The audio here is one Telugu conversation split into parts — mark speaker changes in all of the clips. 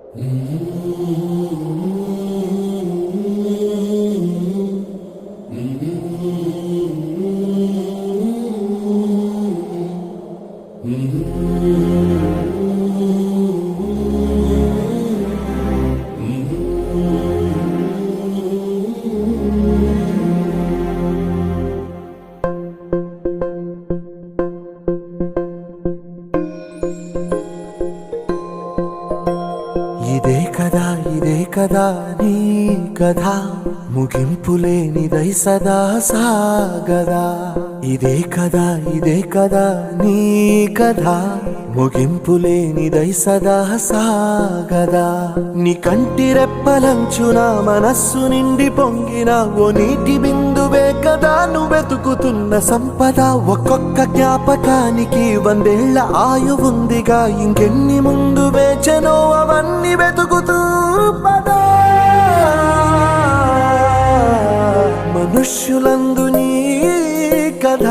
Speaker 1: ఇదే కదా నీ కథ ముగింపులేనిదై సదా సాగదా. ఇదే కదా నీ కథ ముగింపులేనిదై సదా సాగదా. నీ కంటి రెప్పలంచున మనస్సు నిండి పొంగిన ఓ నీటి బిందువే కదా నువ్వెతుకుతున్న సంపద. ఒక్కొక్క జ్ఞాపకానికి 100 ఏళ్ల ఆయువుందిగా, ఇంకెన్ని ముందు వేచనో అవన్నీ వెతుకుతూ పదా. మనుష్యులందు నీ కథ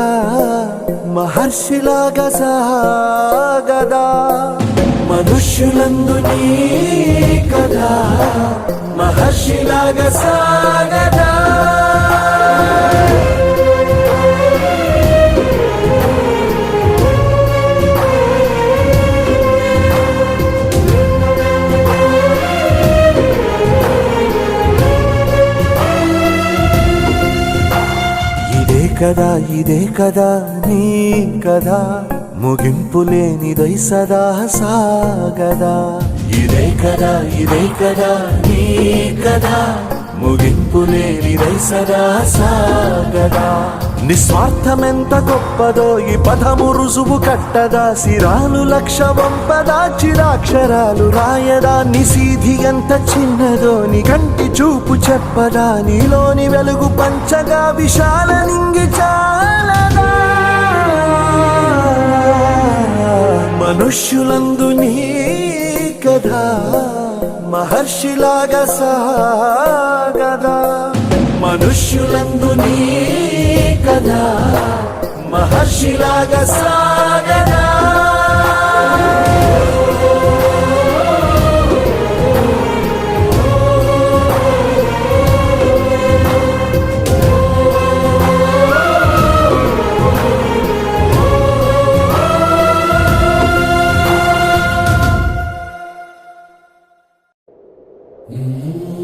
Speaker 1: మహర్షిలాగా సాగదా. మనుష్యులందు నీ కథ మహర్షిలాగా సాగదా. ఇదే కదా నీ కథ ముగింపులేనిదై సదా సాగదా. ఇదే కదా నీ కథ ముగింపులేనిదై సదా సాగదా. నిస్వార్థమెంత గొప్పదో ఈ పదము రుజువు కట్టదా. సిరాలు లక్ష వంపదా, చిరాక్షరాలు రాయదా. నిశీధి ఎంత చిన్నదో నీ కంటి చూపు చెప్పదా. నీలోని వెలుగు పంచగా విశాల నింగి చాలదా. మనుష్యులందు నీ కథ మహర్షిలాగా సాగదా. మనుష్యులందు నీ కథ మహర్షిలాగా సాగదా.
Speaker 2: Mm-hmm.